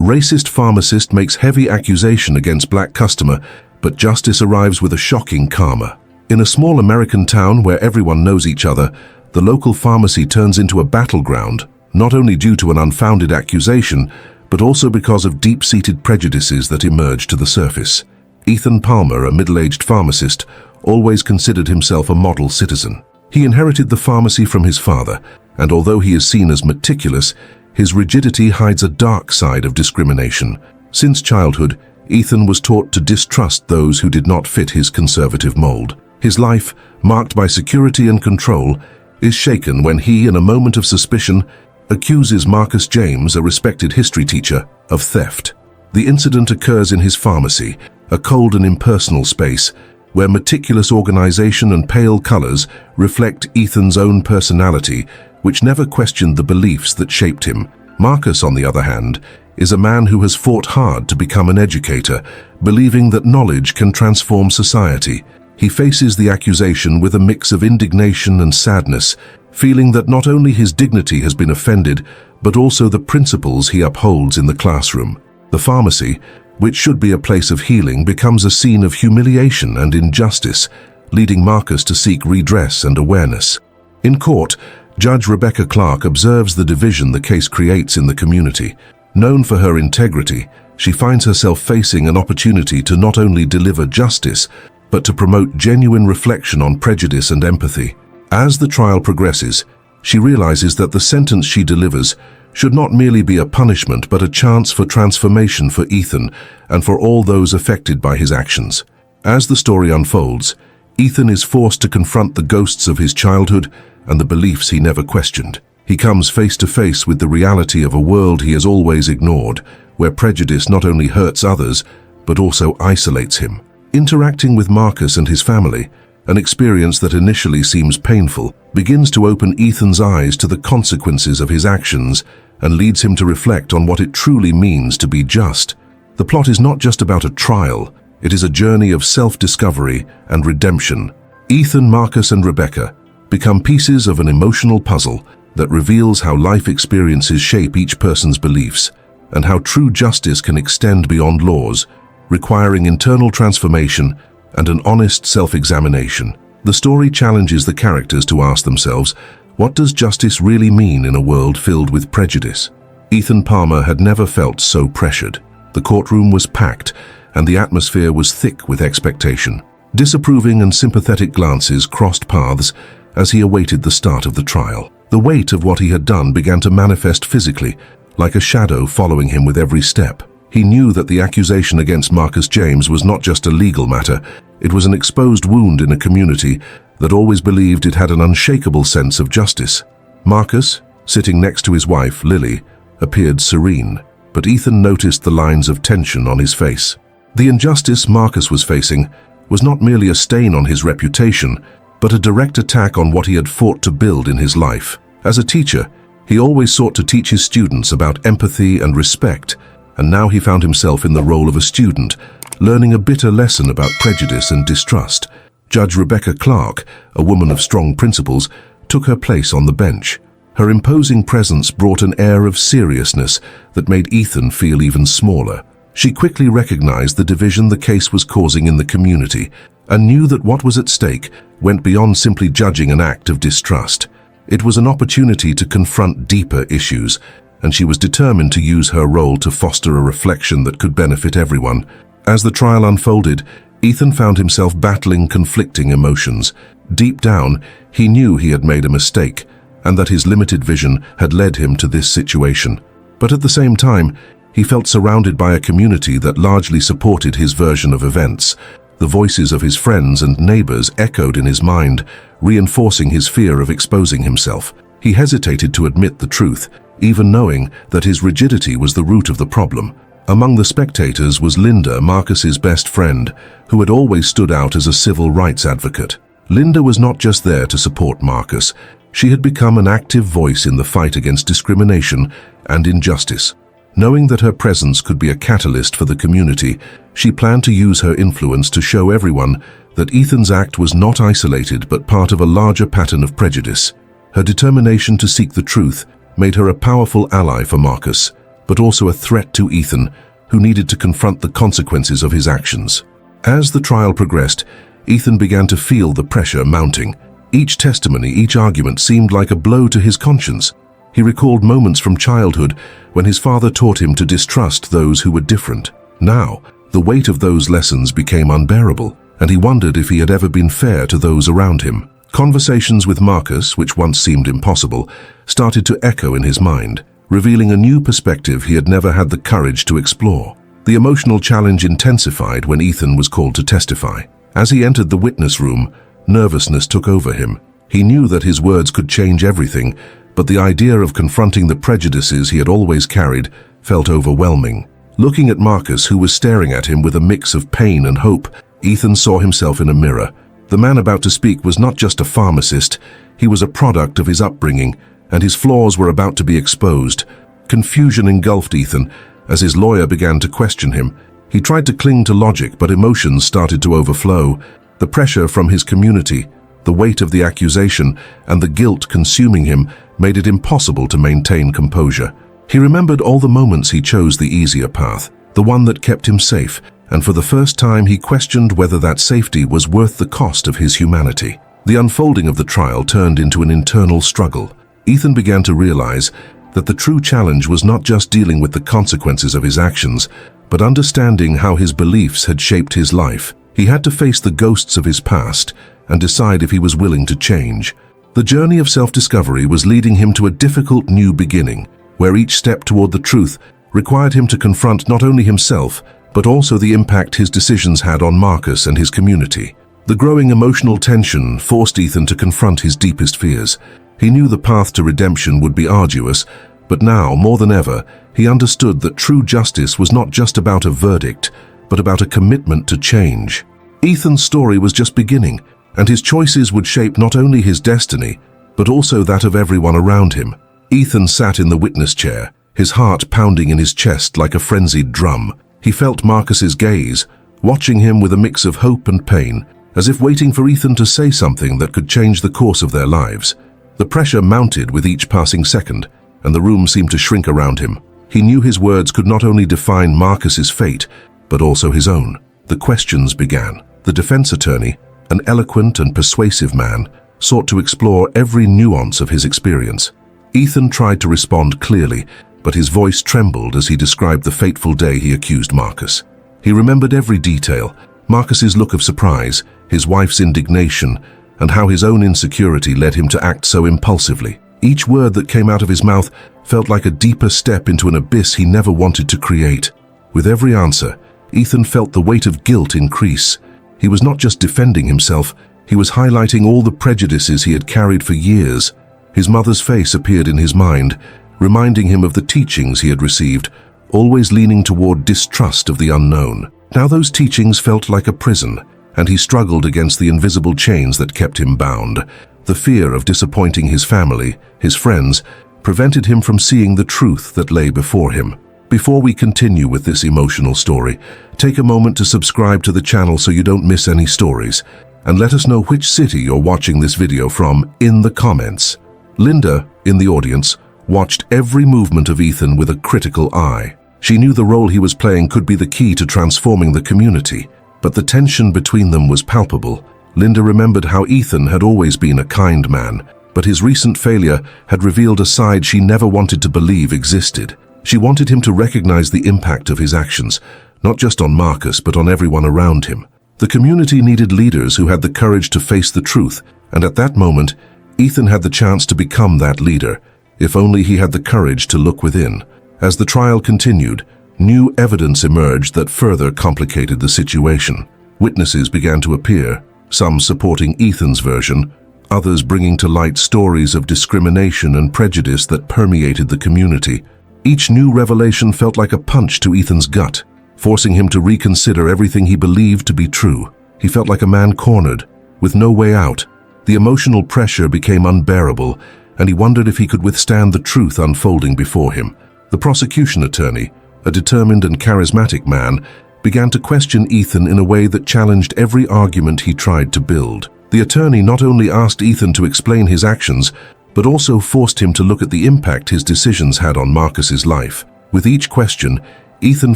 Racist pharmacist makes heavy accusation against black customer, but justice arrives with a shocking karma. In a small American town where everyone knows each other, the local pharmacy turns into a battleground, not only due to an unfounded accusation, but also because of deep-seated prejudices that emerge to the surface. Ethan Palmer, a middle-aged pharmacist, always considered himself a model citizen. He inherited the pharmacy from his father, and although he is seen as meticulous, his rigidity hides a dark side of discrimination. Since childhood, Ethan was taught to distrust those who did not fit his conservative mold. His life, marked by security and control, is shaken when he, in a moment of suspicion, accuses Marcus James, a respected history teacher, of theft. The incident occurs in his pharmacy, a cold and impersonal space, where meticulous organization and pale colors reflect Ethan's own personality, which never questioned the beliefs that shaped him. Marcus, on the other hand, is a man who has fought hard to become an educator, believing that knowledge can transform society. He faces the accusation with a mix of indignation and sadness, feeling that not only his dignity has been offended, but also the principles he upholds in the classroom. The pharmacy, which should be a place of healing, becomes a scene of humiliation and injustice, leading Marcus to seek redress and awareness. In court, Judge Rebecca Clark observes the division the case creates in the community. Known for her integrity, she finds herself facing an opportunity to not only deliver justice, but to promote genuine reflection on prejudice and empathy. As the trial progresses, she realizes that the sentence she delivers should not merely be a punishment but a chance for transformation for Ethan and for all those affected by his actions. As the story unfolds, Ethan is forced to confront the ghosts of his childhood and the beliefs he never questioned. He comes face to face with the reality of a world he has always ignored, where prejudice not only hurts others, but also isolates him. Interacting with Marcus and his family, an experience that initially seems painful, begins to open Ethan's eyes to the consequences of his actions and leads him to reflect on what it truly means to be just. The plot is not just about a trial, it is a journey of self-discovery and redemption. Ethan, Marcus, and Rebecca become pieces of an emotional puzzle that reveals how life experiences shape each person's beliefs and how true justice can extend beyond laws, requiring internal transformation and an honest self-examination. The story challenges the characters to ask themselves, what does justice really mean in a world filled with prejudice? Ethan Palmer had never felt so pressured. The courtroom was packed, and the atmosphere was thick with expectation. Disapproving and sympathetic glances crossed paths as he awaited the start of the trial. The weight of what he had done began to manifest physically, like a shadow following him with every step. He knew that the accusation against Marcus James was not just a legal matter, it was an exposed wound in a community that always believed it had an unshakable sense of justice. Marcus, sitting next to his wife, Lily, appeared serene, but Ethan noticed the lines of tension on his face. The injustice Marcus was facing was not merely a stain on his reputation, but a direct attack on what he had fought to build in his life. As a teacher, he always sought to teach his students about empathy and respect, and now he found himself in the role of a student, learning a bitter lesson about prejudice and distrust. Judge Rebecca Clark, a woman of strong principles, took her place on the bench. Her imposing presence brought an air of seriousness that made Ethan feel even smaller. She quickly recognized the division the case was causing in the community and knew that what was at stake went beyond simply judging an act of distrust. It was an opportunity to confront deeper issues, and she was determined to use her role to foster a reflection that could benefit everyone. As the trial unfolded, Ethan found himself battling conflicting emotions. Deep down, he knew he had made a mistake, and that his limited vision had led him to this situation. But at the same time, he felt surrounded by a community that largely supported his version of events. The voices of his friends and neighbors echoed in his mind, reinforcing his fear of exposing himself. He hesitated to admit the truth, even knowing that his rigidity was the root of the problem. Among the spectators was Linda, Marcus's best friend, who had always stood out as a civil rights advocate. Linda was not just there to support Marcus. She had become an active voice in the fight against discrimination and injustice. Knowing that her presence could be a catalyst for the community, she planned to use her influence to show everyone that Ethan's act was not isolated but part of a larger pattern of prejudice. Her determination to seek the truth made her a powerful ally for Marcus, but also a threat to Ethan, who needed to confront the consequences of his actions. As the trial progressed, Ethan began to feel the pressure mounting. Each testimony, each argument seemed like a blow to his conscience. He recalled moments from childhood when his father taught him to distrust those who were different. Now, the weight of those lessons became unbearable, and he wondered if he had ever been fair to those around him. Conversations with Marcus, which once seemed impossible, started to echo in his mind, revealing a new perspective he had never had the courage to explore. The emotional challenge intensified when Ethan was called to testify. As he entered the witness room, nervousness took over him. He knew that his words could change everything, but the idea of confronting the prejudices he had always carried felt overwhelming. Looking at Marcus, who was staring at him with a mix of pain and hope, Ethan saw himself in a mirror. The man about to speak was not just a pharmacist, he was a product of his upbringing, and his flaws were about to be exposed. Confusion engulfed Ethan as his lawyer began to question him. He tried to cling to logic, but emotions started to overflow. The pressure from his community, the weight of the accusation, and the guilt consuming him made it impossible to maintain composure. He remembered all the moments he chose the easier path, the one that kept him safe, and for the first time he questioned whether that safety was worth the cost of his humanity. The unfolding of the trial turned into an internal struggle. Ethan began to realize that the true challenge was not just dealing with the consequences of his actions, but understanding how his beliefs had shaped his life. He had to face the ghosts of his past and decide if he was willing to change. The journey of self-discovery was leading him to a difficult new beginning, where each step toward the truth required him to confront not only himself, but also the impact his decisions had on Marcus and his community. The growing emotional tension forced Ethan to confront his deepest fears. He knew the path to redemption would be arduous, but now, more than ever, he understood that true justice was not just about a verdict, but about a commitment to change. Ethan's story was just beginning, and his choices would shape not only his destiny, but also that of everyone around him. Ethan sat in the witness chair, his heart pounding in his chest like a frenzied drum. He felt Marcus's gaze, watching him with a mix of hope and pain, as if waiting for Ethan to say something that could change the course of their lives. The pressure mounted with each passing second, and the room seemed to shrink around him. He knew his words could not only define Marcus's fate, but also his own. The questions began. The defense attorney, an eloquent and persuasive man, sought to explore every nuance of his experience. Ethan tried to respond clearly, but his voice trembled as he described the fateful day he accused Marcus. He remembered every detail, Marcus's look of surprise, his wife's indignation, and how his own insecurity led him to act so impulsively. Each word that came out of his mouth felt like a deeper step into an abyss he never wanted to create. With every answer, Ethan felt the weight of guilt increase. He was not just defending himself, he was highlighting all the prejudices he had carried for years. His mother's face appeared in his mind, reminding him of the teachings he had received, always leaning toward distrust of the unknown. Now those teachings felt like a prison, and he struggled against the invisible chains that kept him bound. The fear of disappointing his family, his friends, prevented him from seeing the truth that lay before him. Before we continue with this emotional story, take a moment to subscribe to the channel so you don't miss any stories, and let us know which city you're watching this video from in the comments. Linda, in the audience, watched every movement of Ethan with a critical eye. She knew the role he was playing could be the key to transforming the community, but the tension between them was palpable. Linda remembered how Ethan had always been a kind man, but his recent failure had revealed a side she never wanted to believe existed. She wanted him to recognize the impact of his actions, not just on Marcus, but on everyone around him. The community needed leaders who had the courage to face the truth, and at that moment, Ethan had the chance to become that leader, if only he had the courage to look within. As the trial continued, new evidence emerged that further complicated the situation. Witnesses began to appear, some supporting Ethan's version, others bringing to light stories of discrimination and prejudice that permeated the community. Each new revelation felt like a punch to Ethan's gut, forcing him to reconsider everything he believed to be true. He felt like a man cornered, with no way out. The emotional pressure became unbearable, and he wondered if he could withstand the truth unfolding before him. The prosecution attorney, a determined and charismatic man, began to question Ethan in a way that challenged every argument he tried to build. The attorney not only asked Ethan to explain his actions, but also forced him to look at the impact his decisions had on Marcus's life. With each question, Ethan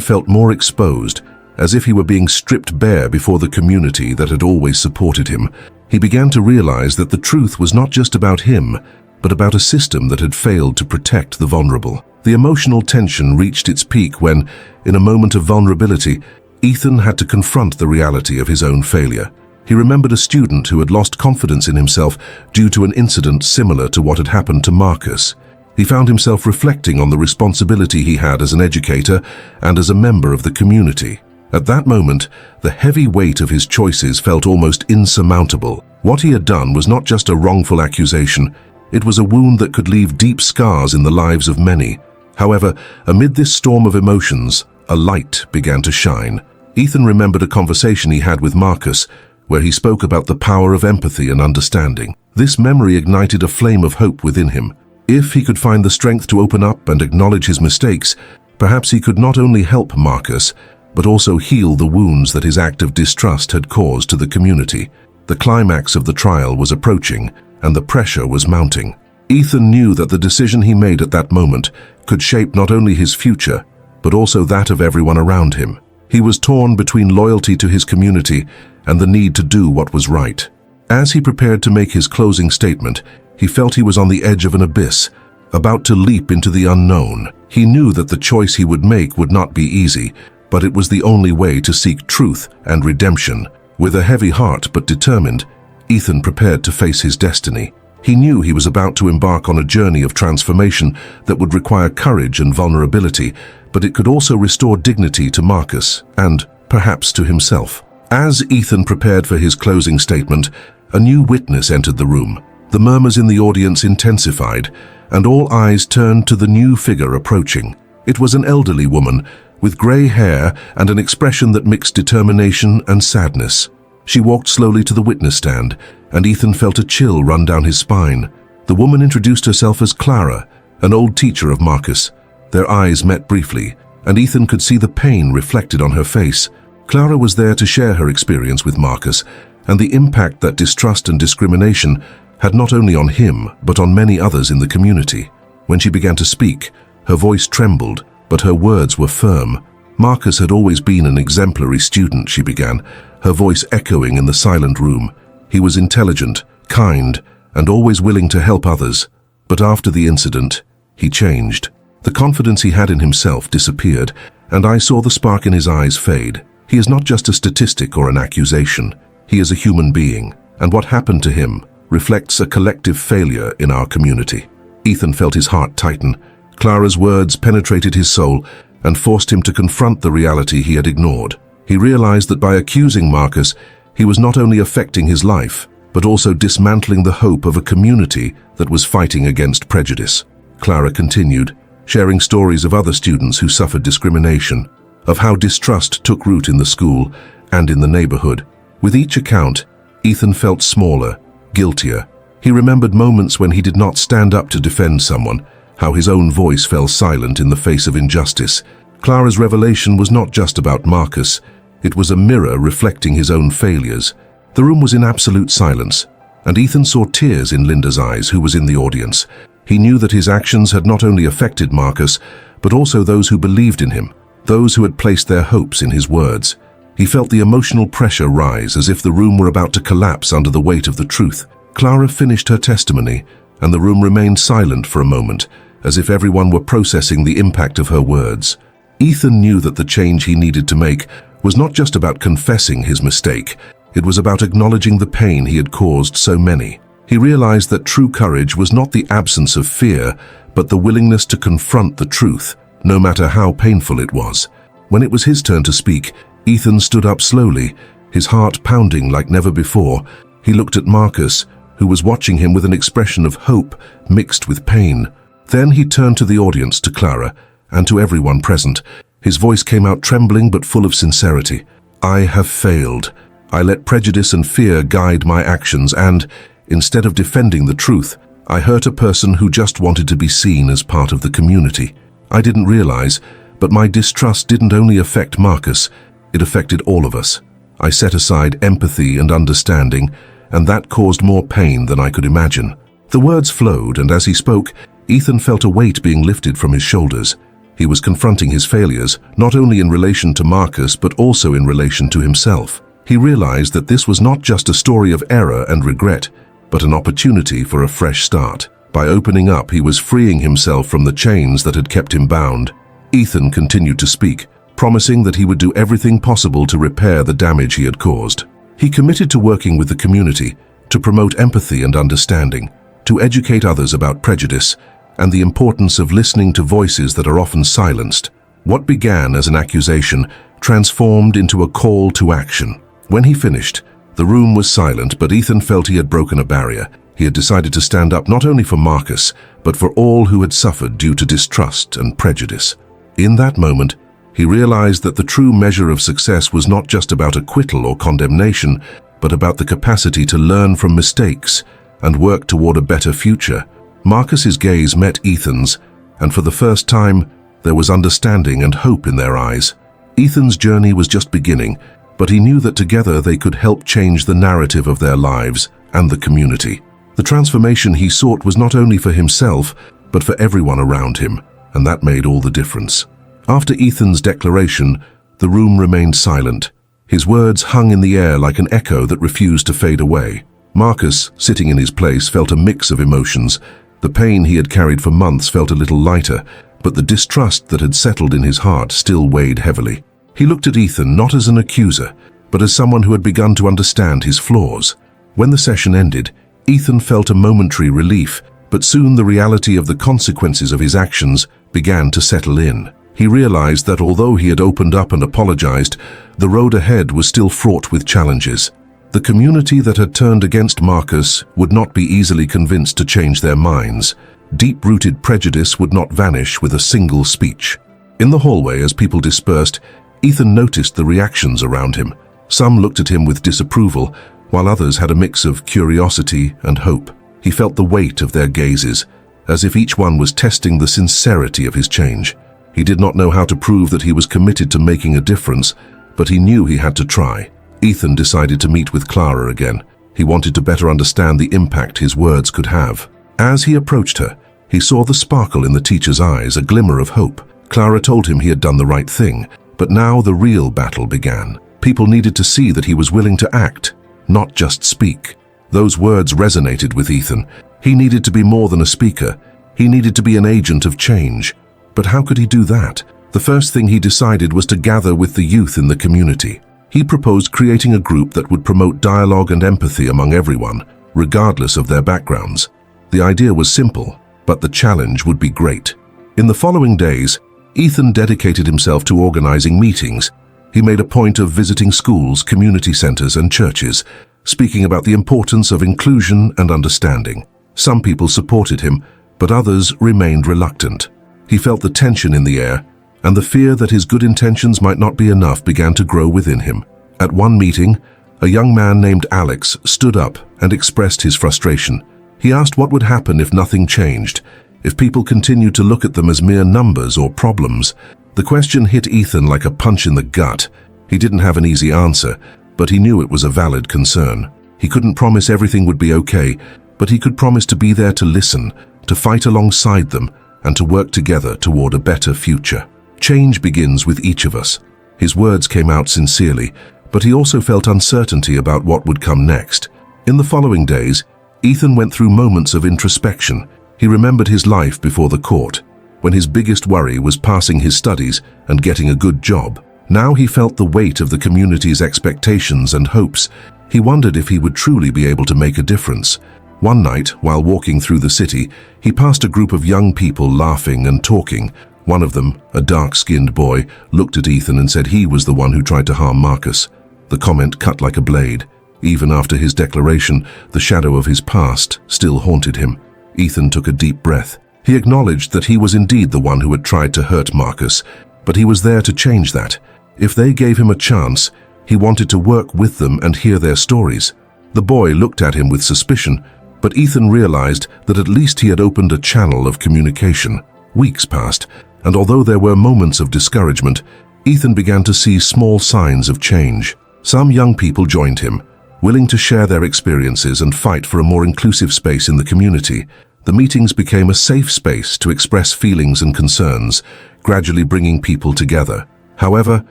felt more exposed, as if he were being stripped bare before the community that had always supported him. He began to realize that the truth was not just about him, but about a system that had failed to protect the vulnerable. The emotional tension reached its peak when, in a moment of vulnerability, Ethan had to confront the reality of his own failure. He remembered a student who had lost confidence in himself due to an incident similar to what had happened to Marcus. He found himself reflecting on the responsibility he had as an educator and as a member of the community. At that moment, the heavy weight of his choices felt almost insurmountable. What he had done was not just a wrongful accusation, it was a wound that could leave deep scars in the lives of many. However, amid this storm of emotions, a light began to shine. Ethan remembered a conversation he had with Marcus, where he spoke about the power of empathy and understanding. This memory ignited a flame of hope within him. If he could find the strength to open up and acknowledge his mistakes, perhaps he could not only help Marcus, but also heal the wounds that his act of distrust had caused to the community. The climax of the trial was approaching, and the pressure was mounting. Ethan knew that the decision he made at that moment could shape not only his future, but also that of everyone around him. He was torn between loyalty to his community and the need to do what was right. As he prepared to make his closing statement, he felt he was on the edge of an abyss, about to leap into the unknown. He knew that the choice he would make would not be easy, but it was the only way to seek truth and redemption. With a heavy heart but determined, Ethan prepared to face his destiny. He knew he was about to embark on a journey of transformation that would require courage and vulnerability, but it could also restore dignity to Marcus and, perhaps, to himself. As Ethan prepared for his closing statement, a new witness entered the room. The murmurs in the audience intensified, and all eyes turned to the new figure approaching. It was an elderly woman, with grey hair and an expression that mixed determination and sadness. She walked slowly to the witness stand, and Ethan felt a chill run down his spine. The woman introduced herself as Clara, an old teacher of Marcus. Their eyes met briefly, and Ethan could see the pain reflected on her face. Clara was there to share her experience with Marcus, and the impact that distrust and discrimination had not only on him, but on many others in the community. When she began to speak, her voice trembled, but her words were firm. Marcus had always been an exemplary student, she began, her voice echoing in the silent room. He was intelligent, kind, and always willing to help others. But after the incident, he changed. The confidence he had in himself disappeared, and I saw the spark in his eyes fade. He is not just a statistic or an accusation. He is a human being, and what happened to him reflects a collective failure in our community. Ethan felt his heart tighten. Clara's words penetrated his soul and forced him to confront the reality he had ignored. He realized that by accusing Marcus, he was not only affecting his life, but also dismantling the hope of a community that was fighting against prejudice. Clara continued, sharing stories of other students who suffered discrimination, of how distrust took root in the school and in the neighborhood. With each account, Ethan felt smaller, guiltier. He remembered moments when he did not stand up to defend someone, how his own voice fell silent in the face of injustice. Clara's revelation was not just about Marcus, it was a mirror reflecting his own failures. The room was in absolute silence, and Ethan saw tears in Linda's eyes, who was in the audience. He knew that his actions had not only affected Marcus, but also those who believed in him, those who had placed their hopes in his words. He felt the emotional pressure rise as if the room were about to collapse under the weight of the truth. Clara finished her testimony, and the room remained silent for a moment, as if everyone were processing the impact of her words. Ethan knew that the change he needed to make was not just about confessing his mistake, it was about acknowledging the pain he had caused so many. He realized that true courage was not the absence of fear, but the willingness to confront the truth, no matter how painful it was. When it was his turn to speak, Ethan stood up slowly, his heart pounding like never before. He looked at Marcus, who was watching him with an expression of hope mixed with pain. Then he turned to the audience, to Clara, and to everyone present. His voice came out trembling but full of sincerity. "I have failed. I let prejudice and fear guide my actions, and, instead of defending the truth, I hurt a person who just wanted to be seen as part of the community. I didn't realize, but my distrust didn't only affect Marcus, it affected all of us. I set aside empathy and understanding, and that caused more pain than I could imagine." The words flowed, and as he spoke, Ethan felt a weight being lifted from his shoulders. He was confronting his failures, not only in relation to Marcus but also in relation to himself. He realized that this was not just a story of error and regret, but an opportunity for a fresh start. By opening up, he was freeing himself from the chains that had kept him bound. Ethan continued to speak, promising that he would do everything possible to repair the damage he had caused. He committed to working with the community, to promote empathy and understanding, to educate others about prejudice, and the importance of listening to voices that are often silenced. What began as an accusation transformed into a call to action. When he finished, the room was silent, but Ethan felt he had broken a barrier. He had decided to stand up not only for Marcus, but for all who had suffered due to distrust and prejudice. In that moment, he realized that the true measure of success was not just about acquittal or condemnation, but about the capacity to learn from mistakes and work toward a better future. Marcus's gaze met Ethan's, and for the first time, there was understanding and hope in their eyes. Ethan's journey was just beginning, but he knew that together they could help change the narrative of their lives and the community. The transformation he sought was not only for himself, but for everyone around him, and that made all the difference. After Ethan's declaration, the room remained silent. His words hung in the air like an echo that refused to fade away. Marcus, sitting in his place, felt a mix of emotions. The pain he had carried for months felt a little lighter, but the distrust that had settled in his heart still weighed heavily. He looked at Ethan not as an accuser, but as someone who had begun to understand his flaws. When the session ended, Ethan felt a momentary relief, but soon the reality of the consequences of his actions began to settle in. He realized that although he had opened up and apologized, the road ahead was still fraught with challenges. The community that had turned against Marcus would not be easily convinced to change their minds. Deep-rooted prejudice would not vanish with a single speech. In the hallway, as people dispersed, Ethan noticed the reactions around him. Some looked at him with disapproval, while others had a mix of curiosity and hope. He felt the weight of their gazes, as if each one was testing the sincerity of his change. He did not know how to prove that he was committed to making a difference, but he knew he had to try. Ethan decided to meet with Clara again. He wanted to better understand the impact his words could have. As he approached her, he saw the sparkle in the teacher's eyes, a glimmer of hope. Clara told him he had done the right thing, but now the real battle began. People needed to see that he was willing to act, not just speak. Those words resonated with Ethan. He needed to be more than a speaker. He needed to be an agent of change. But how could he do that? The first thing he decided was to gather with the youth in the community. He proposed creating a group that would promote dialogue and empathy among everyone, regardless of their backgrounds. The idea was simple, but the challenge would be great. In the following days, Ethan dedicated himself to organizing meetings. He made a point of visiting schools, community centers, and churches, speaking about the importance of inclusion and understanding. Some people supported him, but others remained reluctant. He felt the tension in the air, and the fear that his good intentions might not be enough began to grow within him. At one meeting, a young man named Alex stood up and expressed his frustration. He asked what would happen if nothing changed, if people continued to look at them as mere numbers or problems. The question hit Ethan like a punch in the gut. He didn't have an easy answer, but he knew it was a valid concern. He couldn't promise everything would be okay, but he could promise to be there to listen, to fight alongside them, and to work together toward a better future. Change begins with each of us. His words came out sincerely, but he also felt uncertainty about what would come next. In the following days, Ethan went through moments of introspection. He remembered his life before the court, when his biggest worry was passing his studies and getting a good job. Now he felt the weight of the community's expectations and hopes. He wondered if he would truly be able to make a difference. One night, while walking through the city, he passed a group of young people laughing and talking. One of them, a dark-skinned boy, looked at Ethan and said he was the one who tried to harm Marcus. The comment cut like a blade. Even after his declaration, the shadow of his past still haunted him. Ethan took a deep breath. He acknowledged that he was indeed the one who had tried to hurt Marcus, but he was there to change that. If they gave him a chance, he wanted to work with them and hear their stories. The boy looked at him with suspicion, but Ethan realized that at least he had opened a channel of communication. Weeks passed, and although there were moments of discouragement, Ethan began to see small signs of change. Some young people joined him, willing to share their experiences and fight for a more inclusive space in the community. The meetings became a safe space to express feelings and concerns, gradually bringing people together. However,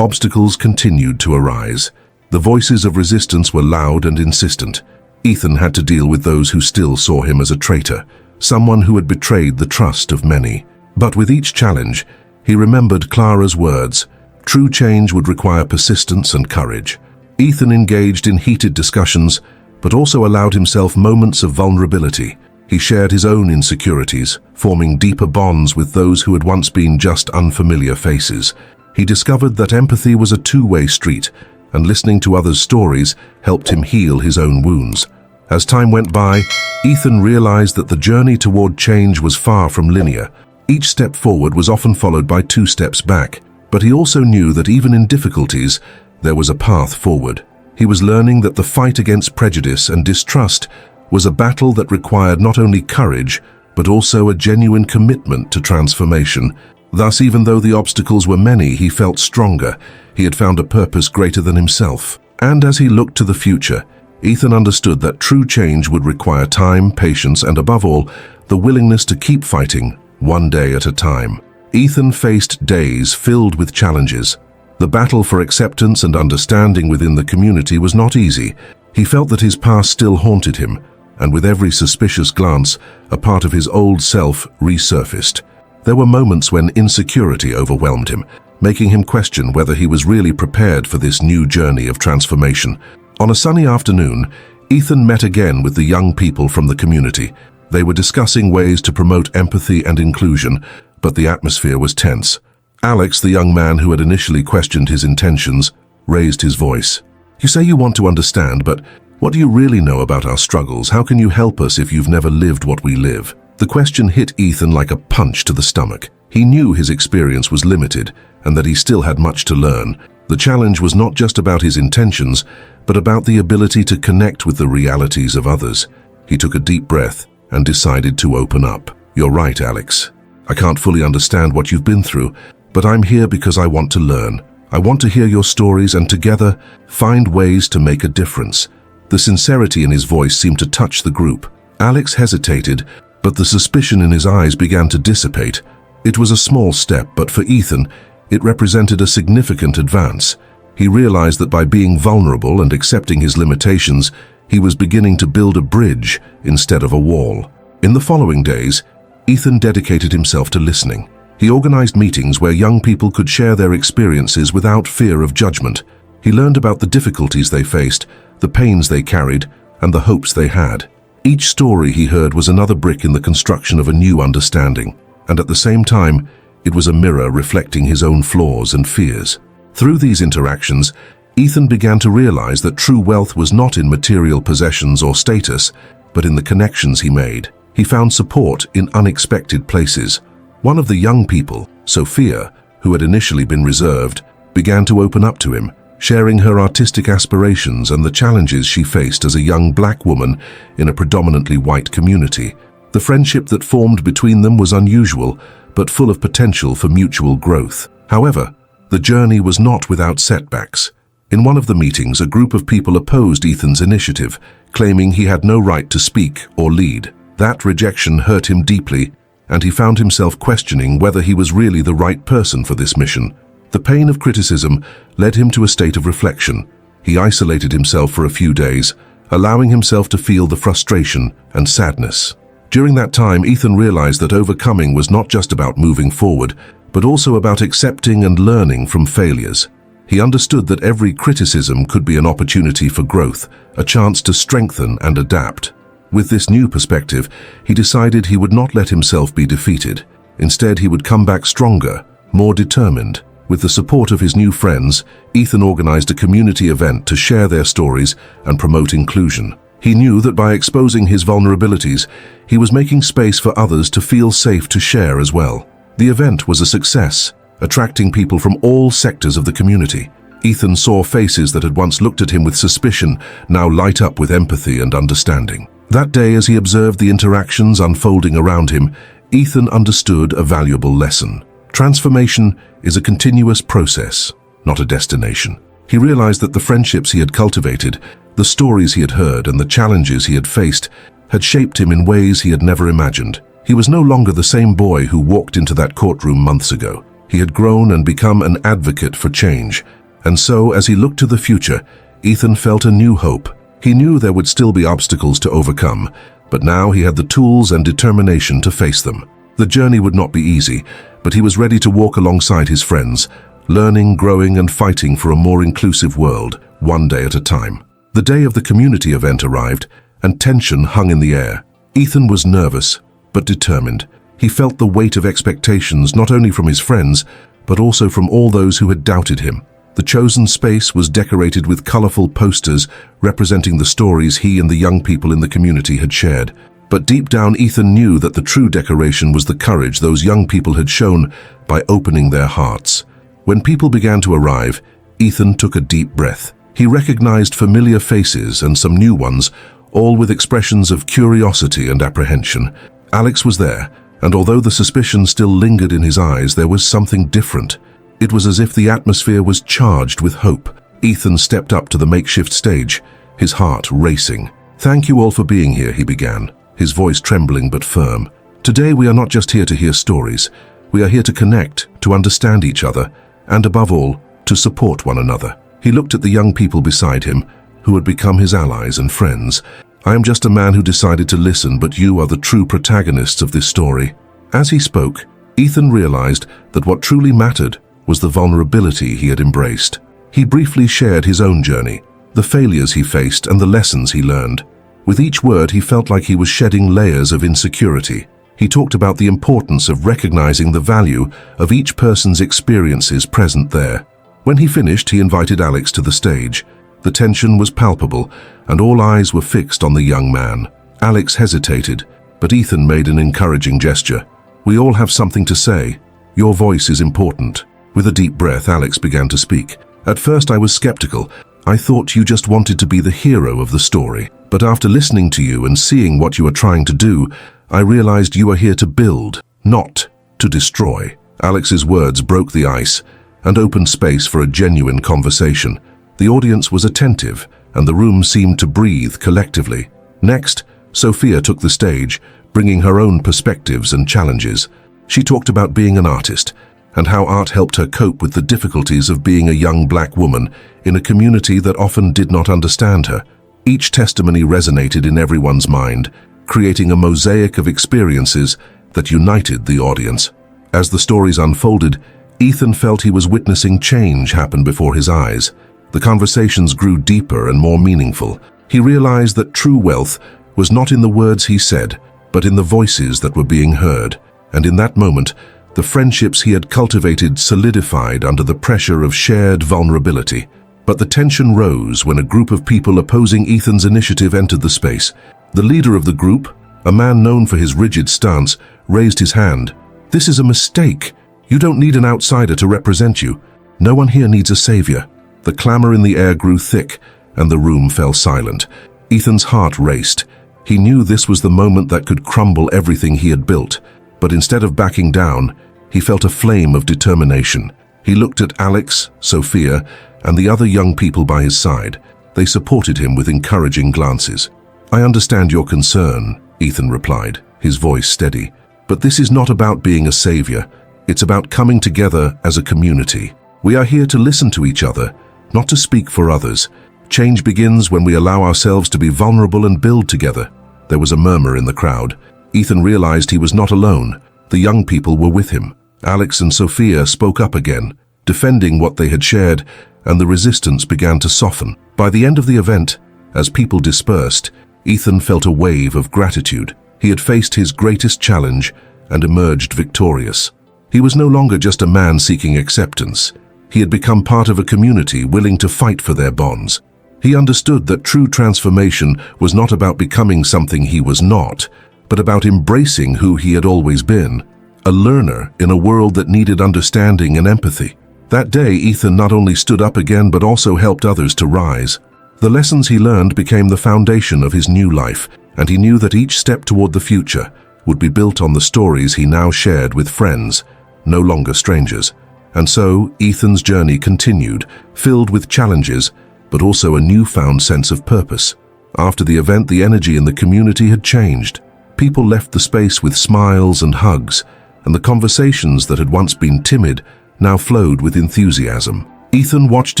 obstacles continued to arise. The voices of resistance were loud and insistent. Ethan had to deal with those who still saw him as a traitor, someone who had betrayed the trust of many. But with each challenge, he remembered Clara's words. True change would require persistence and courage. Ethan engaged in heated discussions, but also allowed himself moments of vulnerability. He shared his own insecurities, forming deeper bonds with those who had once been just unfamiliar faces. He discovered that empathy was a two-way street, and listening to others' stories helped him heal his own wounds. As time went by, Ethan realized that the journey toward change was far from linear. Each step forward was often followed by 2 steps back, but he also knew that even in difficulties, there was a path forward. He was learning that the fight against prejudice and distrust was a battle that required not only courage, but also a genuine commitment to transformation. Thus, even though the obstacles were many, he felt stronger. He had found a purpose greater than himself. And as he looked to the future, Ethan understood that true change would require time, patience, and above all, the willingness to keep fighting, one day at a time. Ethan faced days filled with challenges. The battle for acceptance and understanding within the community was not easy. He felt that his past still haunted him, and with every suspicious glance, a part of his old self resurfaced. There were moments when insecurity overwhelmed him, making him question whether he was really prepared for this new journey of transformation. On a sunny afternoon, Ethan met again with the young people from the community. They were discussing ways to promote empathy and inclusion, but the atmosphere was tense. Alex, the young man who had initially questioned his intentions, raised his voice. "You say you want to understand, but what do you really know about our struggles? How can you help us if you've never lived what we live?" The question hit Ethan like a punch to the stomach. He knew his experience was limited and that he still had much to learn. The challenge was not just about his intentions, but about the ability to connect with the realities of others. He took a deep breath and decided to open up. "You're right, Alex. I can't fully understand what you've been through, but I'm here because I want to learn. I want to hear your stories and together find ways to make a difference." The sincerity in his voice seemed to touch the group. Alex hesitated, but the suspicion in his eyes began to dissipate. It was a small step, but for Ethan, it represented a significant advance. He realized that by being vulnerable and accepting his limitations, he was beginning to build a bridge instead of a wall. In the following days, Ethan dedicated himself to listening. He organized meetings where young people could share their experiences without fear of judgment. He learned about the difficulties they faced, the pains they carried, and the hopes they had. Each story he heard was another brick in the construction of a new understanding, and at the same time, it was a mirror reflecting his own flaws and fears. Through these interactions, Ethan began to realize that true wealth was not in material possessions or status, but in the connections he made. He found support in unexpected places. One of the young people, Sophia, who had initially been reserved, began to open up to him, sharing her artistic aspirations and the challenges she faced as a young black woman in a predominantly white community. The friendship that formed between them was unusual, but full of potential for mutual growth. However, the journey was not without setbacks. In one of the meetings, a group of people opposed Ethan's initiative, claiming he had no right to speak or lead. That rejection hurt him deeply, and he found himself questioning whether he was really the right person for this mission. The pain of criticism led him to a state of reflection. He isolated himself for a few days, allowing himself to feel the frustration and sadness. During that time, Ethan realized that overcoming was not just about moving forward, but also about accepting and learning from failures. He understood that every criticism could be an opportunity for growth, a chance to strengthen and adapt. With this new perspective, he decided he would not let himself be defeated. Instead, he would come back stronger, more determined. With the support of his new friends, Ethan organized a community event to share their stories and promote inclusion. He knew that by exposing his vulnerabilities, he was making space for others to feel safe to share as well. The event was a success, attracting people from all sectors of the community. Ethan saw faces that had once looked at him with suspicion now light up with empathy and understanding. That day, as he observed the interactions unfolding around him, Ethan understood a valuable lesson. Transformation is a continuous process, not a destination. He realized that the friendships he had cultivated, the stories he had heard, and the challenges he had faced had shaped him in ways he had never imagined. He was no longer the same boy who walked into that courtroom months ago. He had grown and become an advocate for change. And so, as he looked to the future, Ethan felt a new hope. He knew there would still be obstacles to overcome, but now he had the tools and determination to face them. The journey would not be easy, but he was ready to walk alongside his friends, learning, growing, and fighting for a more inclusive world, one day at a time. The day of the community event arrived, and tension hung in the air. Ethan was nervous, but determined. He felt the weight of expectations not only from his friends, but also from all those who had doubted him. The chosen space was decorated with colorful posters representing the stories he and the young people in the community had shared. But deep down, Ethan knew that the true decoration was the courage those young people had shown by opening their hearts. When people began to arrive, Ethan took a deep breath. He recognized familiar faces and some new ones, all with expressions of curiosity and apprehension. Alex was there, and although the suspicion still lingered in his eyes, there was something different. It was as if the atmosphere was charged with hope. Ethan stepped up to the makeshift stage, his heart racing. "Thank you all for being here," he began, his voice trembling but firm. "Today we are not just here to hear stories. We are here to connect, to understand each other, and above all, to support one another." He looked at the young people beside him, who had become his allies and friends. "I am just a man who decided to listen, but you are the true protagonists of this story." As he spoke, Ethan realized that what truly mattered was the vulnerability he had embraced. He briefly shared his own journey, the failures he faced and the lessons he learned. With each word, he felt like he was shedding layers of insecurity. He talked about the importance of recognizing the value of each person's experiences present there. When he finished, he invited Alex to the stage. The tension was palpable, and all eyes were fixed on the young man. Alex hesitated, but Ethan made an encouraging gesture. "We all have something to say. Your voice is important." With a deep breath, Alex began to speak. "At first I was skeptical. I thought you just wanted to be the hero of the story. But after listening to you and seeing what you are trying to do, I realized you are here to build, not to destroy." Alex's words broke the ice and opened space for a genuine conversation. The audience was attentive, and the room seemed to breathe collectively. Next, Sophia took the stage, bringing her own perspectives and challenges. She talked about being an artist, and how art helped her cope with the difficulties of being a young black woman in a community that often did not understand her. Each testimony resonated in everyone's mind, creating a mosaic of experiences that united the audience. As the stories unfolded, Ethan felt he was witnessing change happen before his eyes. The conversations grew deeper and more meaningful. He realized that true wealth was not in the words he said, but in the voices that were being heard. And in that moment, the friendships he had cultivated solidified under the pressure of shared vulnerability. But the tension rose when a group of people opposing Ethan's initiative entered the space. The leader of the group, a man known for his rigid stance, raised his hand. "This is a mistake. You don't need an outsider to represent you. No one here needs a savior." The clamor in the air grew thick, and the room fell silent. Ethan's heart raced. He knew this was the moment that could crumble everything he had built. But instead of backing down, he felt a flame of determination. He looked at Alex, Sophia, and the other young people by his side. They supported him with encouraging glances. "I understand your concern," Ethan replied, his voice steady. "But this is not about being a savior. It's about coming together as a community. We are here to listen to each other, not to speak for others. Change begins when we allow ourselves to be vulnerable and build together." There was a murmur in the crowd. Ethan realized he was not alone. The young people were with him. Alex and Sophia spoke up again, defending what they had shared, and the resistance began to soften. By the end of the event, as people dispersed, Ethan felt a wave of gratitude. He had faced his greatest challenge and emerged victorious. He was no longer just a man seeking acceptance. He had become part of a community willing to fight for their bonds. He understood that true transformation was not about becoming something he was not, but about embracing who he had always been, a learner in a world that needed understanding and empathy. That day, Ethan not only stood up again but also helped others to rise. The lessons he learned became the foundation of his new life, and he knew that each step toward the future would be built on the stories he now shared with friends, no longer strangers. And so, Ethan's journey continued, filled with challenges, but also a newfound sense of purpose. After the event, the energy in the community had changed. People left the space with smiles and hugs, and the conversations that had once been timid now flowed with enthusiasm. Ethan watched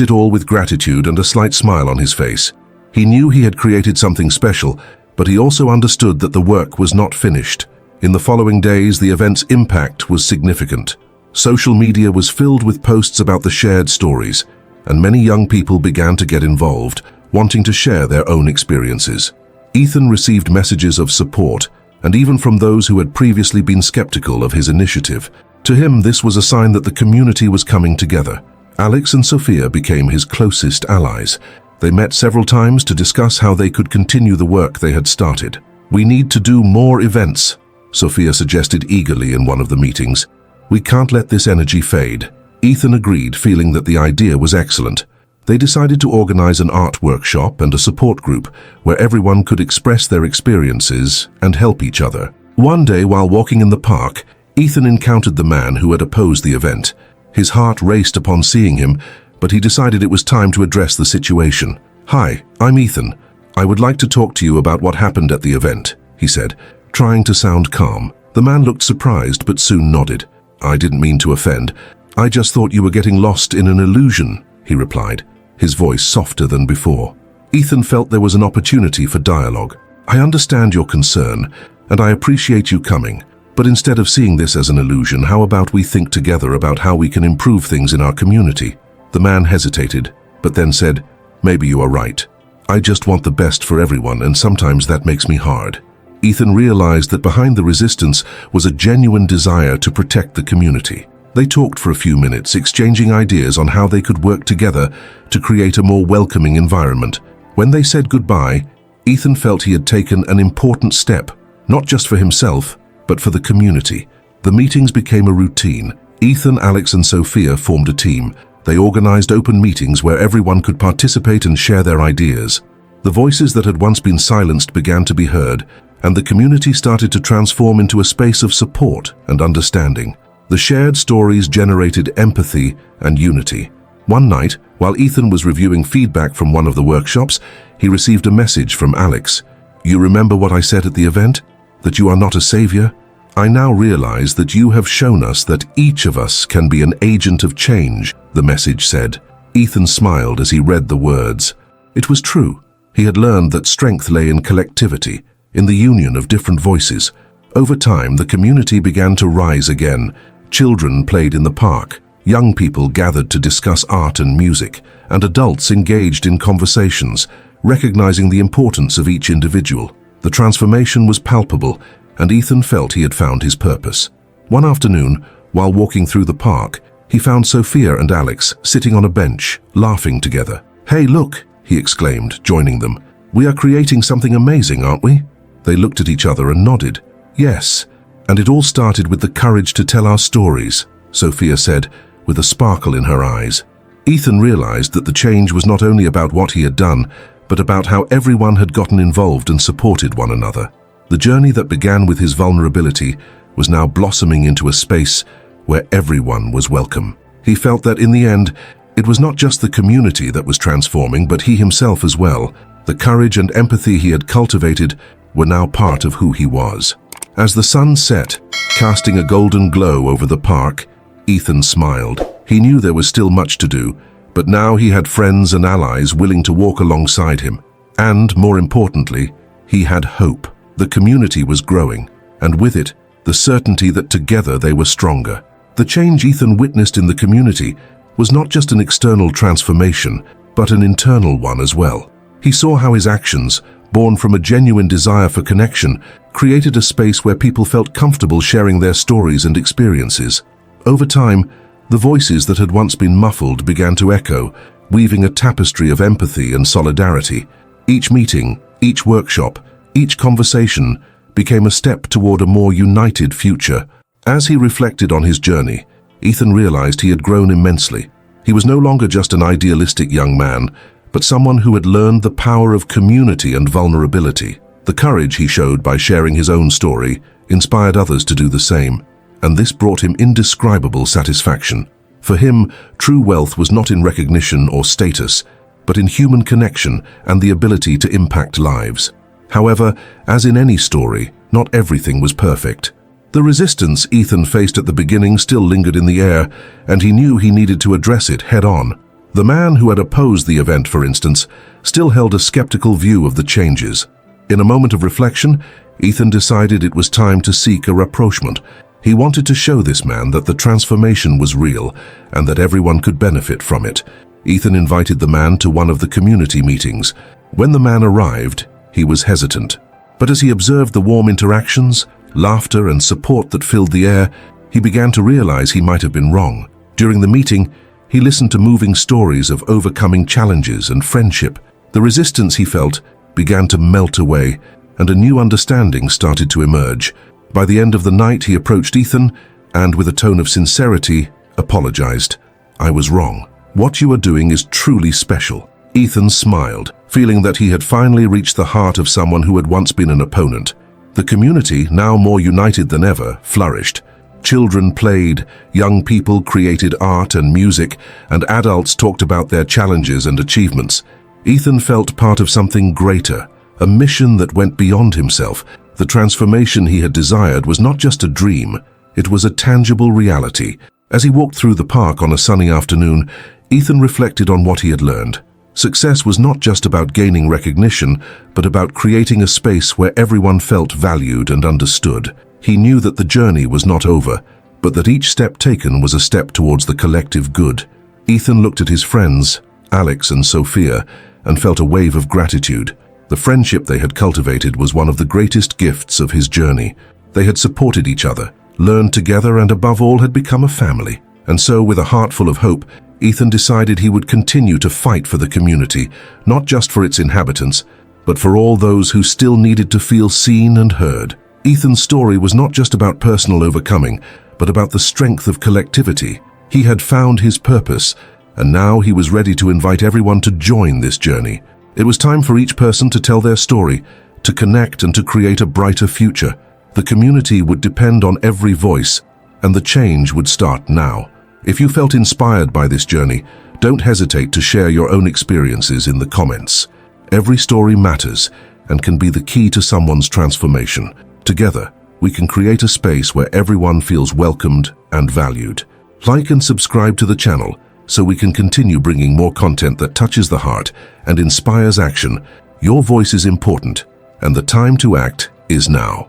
it all with gratitude and a slight smile on his face. He knew he had created something special, but he also understood that the work was not finished. In the following days, the event's impact was significant. Social media was filled with posts about the shared stories, and many young people began to get involved, wanting to share their own experiences. Ethan received messages of support, and even from those who had previously been skeptical of his initiative. To him, this was a sign that the community was coming together. Alex and Sophia became his closest allies. They met several times to discuss how they could continue the work they had started. "We need to do more events," Sophia suggested eagerly in one of the meetings. "We can't let this energy fade." Ethan agreed, feeling that the idea was excellent. They decided to organize an art workshop and a support group where everyone could express their experiences and help each other. One day, while walking in the park, Ethan encountered the man who had opposed the event. His heart raced upon seeing him, but he decided it was time to address the situation. "Hi, I'm Ethan. I would like to talk to you about what happened at the event," he said, trying to sound calm. The man looked surprised but soon nodded. "I didn't mean to offend. I just thought you were getting lost in an illusion," he replied, his voice softer than before. Ethan felt there was an opportunity for dialogue. "I understand your concern, and I appreciate you coming. But instead of seeing this as an illusion, how about we think together about how we can improve things in our community?" The man hesitated, but then said, "Maybe you are right. I just want the best for everyone, and sometimes that makes me hard." Ethan realized that behind the resistance was a genuine desire to protect the community. They talked for a few minutes, exchanging ideas on how they could work together to create a more welcoming environment. When they said goodbye, Ethan felt he had taken an important step, not just for himself, but for the community. The meetings became a routine. Ethan, Alex, and Sophia formed a team. They organized open meetings where everyone could participate and share their ideas. The voices that had once been silenced began to be heard, and the community started to transform into a space of support and understanding. The shared stories generated empathy and unity. One night, while Ethan was reviewing feedback from one of the workshops, he received a message from Alex. "You remember what I said at the event? That you are not a savior? I now realize that you have shown us that each of us can be an agent of change," the message said. Ethan smiled as he read the words. It was true. He had learned that strength lay in collectivity, in the union of different voices. Over time, the community began to rise again. Children played in the park, young people gathered to discuss art and music, and adults engaged in conversations, recognizing the importance of each individual. The transformation was palpable, and Ethan felt he had found his purpose. One afternoon, while walking through the park, he found Sophia and Alex sitting on a bench, laughing together. "Hey, look," he exclaimed, joining them. "We are creating something amazing, aren't we?" They looked at each other and nodded. "Yes, and it all started with the courage to tell our stories," Sophia said, with a sparkle in her eyes. Ethan realized that the change was not only about what he had done, but about how everyone had gotten involved and supported one another. The journey that began with his vulnerability was now blossoming into a space where everyone was welcome. He felt that in the end, it was not just the community that was transforming, but he himself as well. The courage and empathy he had cultivated were now part of who he was. As the sun set, casting a golden glow over the park, Ethan smiled. He knew there was still much to do, but now he had friends and allies willing to walk alongside him. And, more importantly, he had hope. The community was growing, and with it, the certainty that together they were stronger. The change Ethan witnessed in the community was not just an external transformation, but an internal one as well. He saw how his actions, born from a genuine desire for connection, created a space where people felt comfortable sharing their stories and experiences. Over time, the voices that had once been muffled began to echo, weaving a tapestry of empathy and solidarity. Each meeting, each workshop, each conversation became a step toward a more united future. As he reflected on his journey, Ethan realized he had grown immensely. He was no longer just an idealistic young man, but someone who had learned the power of community and vulnerability. The courage he showed by sharing his own story inspired others to do the same, and this brought him indescribable satisfaction. For him, true wealth was not in recognition or status, but in human connection and the ability to impact lives. However, as in any story, not everything was perfect. The resistance Ethan faced at the beginning still lingered in the air, and he knew he needed to address it head-on. The man who had opposed the event, for instance, still held a skeptical view of the changes. In a moment of reflection, Ethan decided it was time to seek a rapprochement. He wanted to show this man that the transformation was real and that everyone could benefit from it. Ethan invited the man to one of the community meetings. When the man arrived, he was hesitant. But as he observed the warm interactions, laughter and support that filled the air, he began to realize he might have been wrong. During the meeting, he listened to moving stories of overcoming challenges and friendship. The resistance he felt began to melt away, and a new understanding started to emerge. By the end of the night, he approached Ethan and, with a tone of sincerity, apologized. "I was wrong. What you are doing is truly special." Ethan smiled, feeling that he had finally reached the heart of someone who had once been an opponent. The community, now more united than ever, flourished. Children played, young people created art and music, and adults talked about their challenges and achievements. Ethan felt part of something greater, a mission that went beyond himself. The transformation he had desired was not just a dream, it was a tangible reality. As he walked through the park on a sunny afternoon, Ethan reflected on what he had learned. Success was not just about gaining recognition, but about creating a space where everyone felt valued and understood. He knew that the journey was not over, but that each step taken was a step towards the collective good. Ethan looked at his friends, Alex and Sophia, and felt a wave of gratitude. The friendship they had cultivated was one of the greatest gifts of his journey. They had supported each other, learned together, and above all had become a family. And so, with a heart full of hope, Ethan decided he would continue to fight for the community, not just for its inhabitants, but for all those who still needed to feel seen and heard. Ethan's story was not just about personal overcoming, but about the strength of collectivity. He had found his purpose, and now he was ready to invite everyone to join this journey. It was time for each person to tell their story, to connect and to create a brighter future. The community would depend on every voice, and the change would start now. If you felt inspired by this journey, don't hesitate to share your own experiences in the comments. Every story matters and can be the key to someone's transformation. Together, we can create a space where everyone feels welcomed and valued. Like and subscribe to the channel so we can continue bringing more content that touches the heart and inspires action. Your voice is important, and the time to act is now.